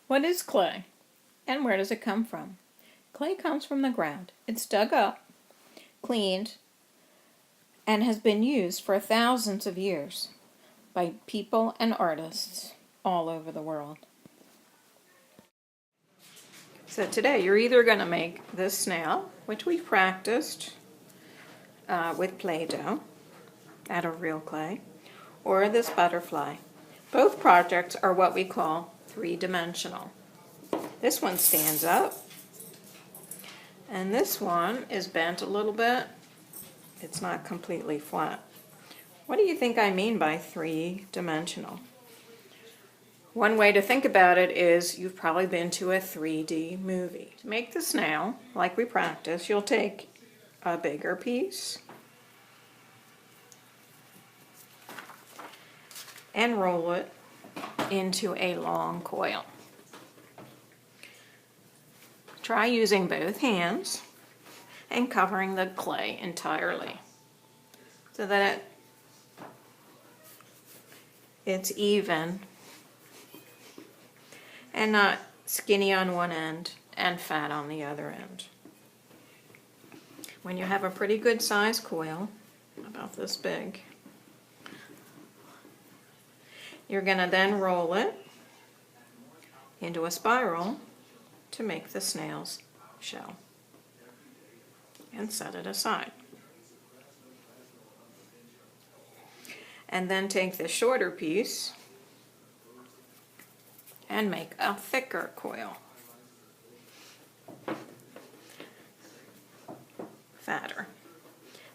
What is clay, and where does it come from? Clay comes from the ground. It's dug up, cleaned, and has been used for thousands of years by people and artists all over the world. So today you're either going to make this snail, which we practiced with Play-Doh out of real clay, or this butterfly. Both projects are what we call three-dimensional. This one stands up, and this one is bent a little bit. It's not completely flat. What do you think I mean by three-dimensional? One way to think about it is you've probably been to a 3D movie. To make the snail, like we practiced, you'll take a bigger piece and roll it into a long coil. Try using both hands and covering the clay entirely so that it's even and not skinny on one end and fat on the other end. When you have a pretty good size coil, about this big, you're going to then roll it into a spiral to make the snail's shell and set it aside. And then take the shorter piece and make a thicker coil, fatter,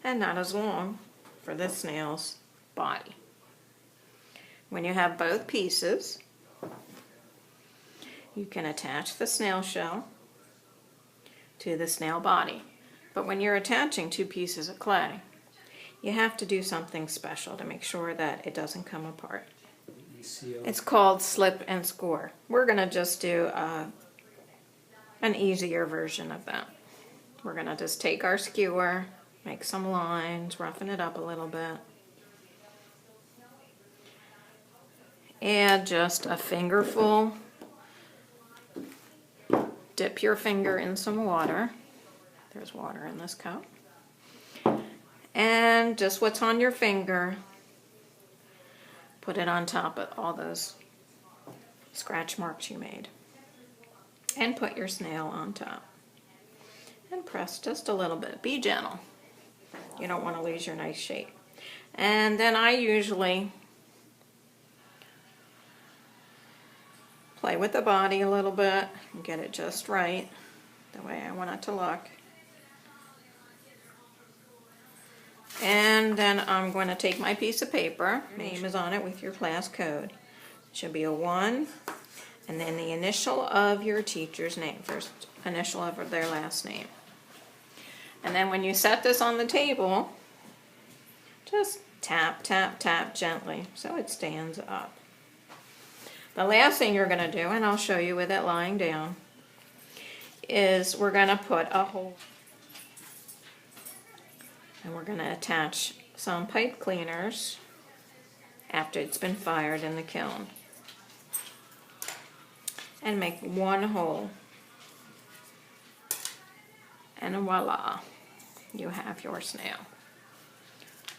and not as long for the snail's body. When you have both pieces, you can attach the snail shell to the snail body. But when you're attaching two pieces of clay, you have to do something special to make sure that it doesn't come apart. It's called slip and score. We're going to just do an easier version of that. We're going to just take our skewer, make some lines, roughen it up a little bit. Add just a fingerful. Dip your finger in some water. There's water in this cup. And just what's on your finger, put it on top of all those scratch marks you made. And put your snail on top. And press just a little bit. Be gentle. You don't want to lose your nice shape. And then I usually play with the body a little bit and get it just right, the way I want it to look. And then I'm going to take my piece of paper, name is on it with your class code. It should be a 1, and then the initial of your teacher's name, first initial of their last name. And then when you set this on the table, just tap, tap, tap gently so it stands up. The last thing you're going to do, and I'll show you with it lying down, is we're going to put a hole. And we're going to attach some pipe cleaners after it's been fired in the kiln. And make one hole. And voila, you have your snail.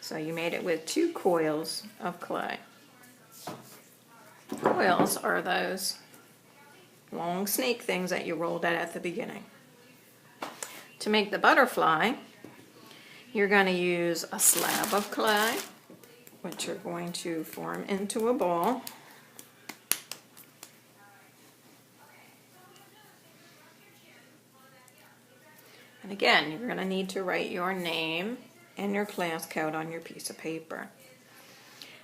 So you made it with 2 coils of clay. Coils are those long snake things that you rolled at the beginning. To make the butterfly, you're going to use a slab of clay, which you're going to form into a ball. And again, you're going to need to write your name and your class code on your piece of paper.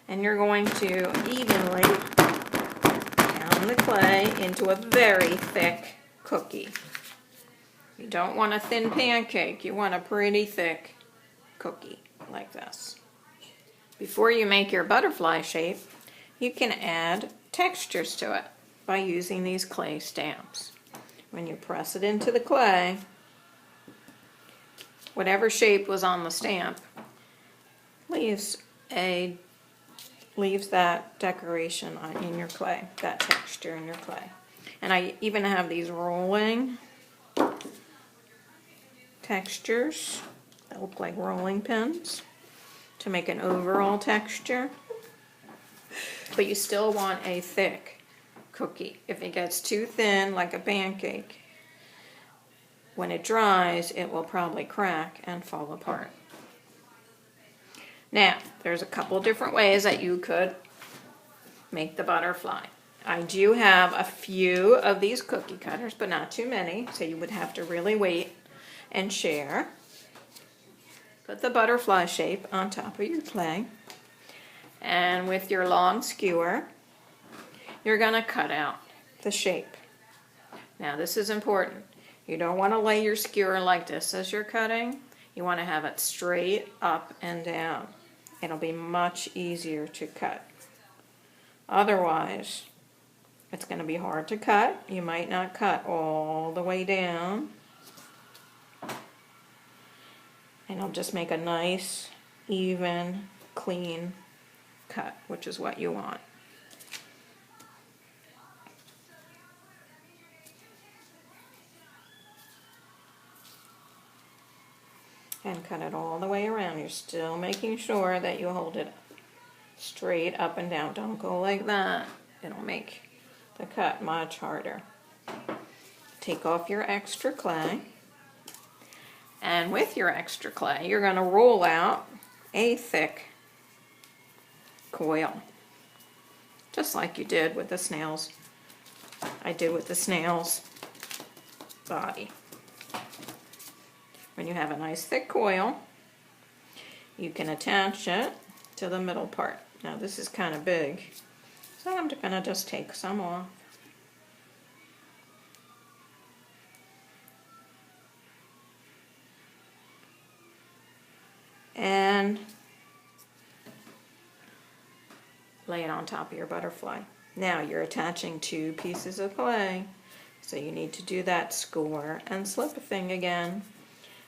And you're going to evenly pound the clay into a very thick cookie. You don't want a thin pancake, you want a pretty thick cookie like this. Before you make your butterfly shape, you can add textures to it by using these clay stamps. When you press it into the clay, whatever shape was on the stamp leaves that decoration in your clay, that texture in your clay. And I even have these rolling textures that look like rolling pins to make an overall texture. But you still want a thick cookie. If it gets too thin, like a pancake, when it dries, it will probably crack and fall apart. Now, there's a couple different ways that you could make the butterfly. I do have a few of these cookie cutters, but not too many, so you would have to really wait and share. Put the butterfly shape on top of your clay, and with your long skewer, you're going to cut out the shape. Now, this is important. You don't want to lay your skewer like this as you're cutting. You want to have it straight up and down. It'll be much easier to cut. Otherwise, it's going to be hard to cut. You might not cut all the way down. And it'll just make a nice, even, clean cut, which is what you want. And cut it all the way around. You're still making sure that you hold it straight up and down. Don't go like that. It'll make the cut much harder. Take off your extra clay. And with your extra clay, you're going to roll out a thick coil. Just like you did with the snails. I did with the snail's body. When you have a nice thick coil, you can attach it to the middle part. Now this is kind of big, so I'm going to just take some off. And lay it on top of your butterfly. Now you're attaching 2 pieces of clay, so you need to do that score and slip thing again.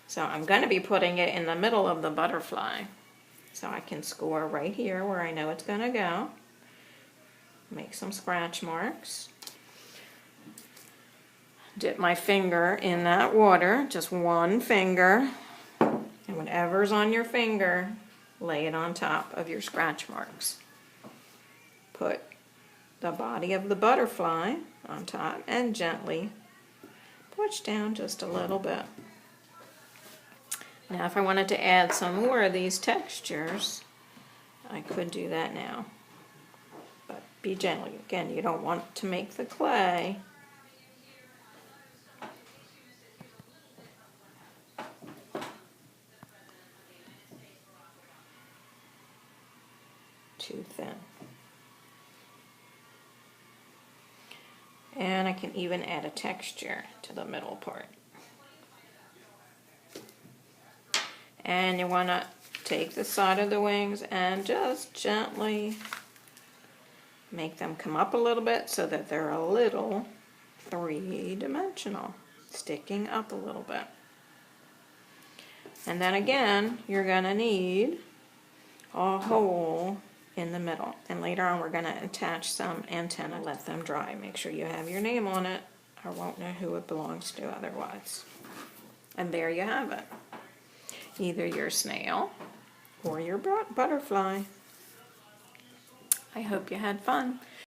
So I'm going to be putting it in the middle of the butterfly, so I can score right here where I know it's going to go. Make some scratch marks. Dip my finger in that water, just one finger, and whatever's on your finger, lay it on top of your scratch marks. Put the body of the butterfly on top and gently push down just a little bit. Now if I wanted to add some more of these textures, I could do that now. But be gentle. Again, you don't want to make the clay too thin. And I can even add a texture to the middle part. And you want to take the side of the wings and just gently make them come up a little bit so that they're a little 3-dimensional, sticking up a little bit. And then again, you're going to need a hole in the middle. And later on, we're going to attach some antenna. Let them dry. Make sure you have your name on it. I won't know who it belongs to otherwise. And there you have it. Either your snail or your butterfly. I hope you had fun.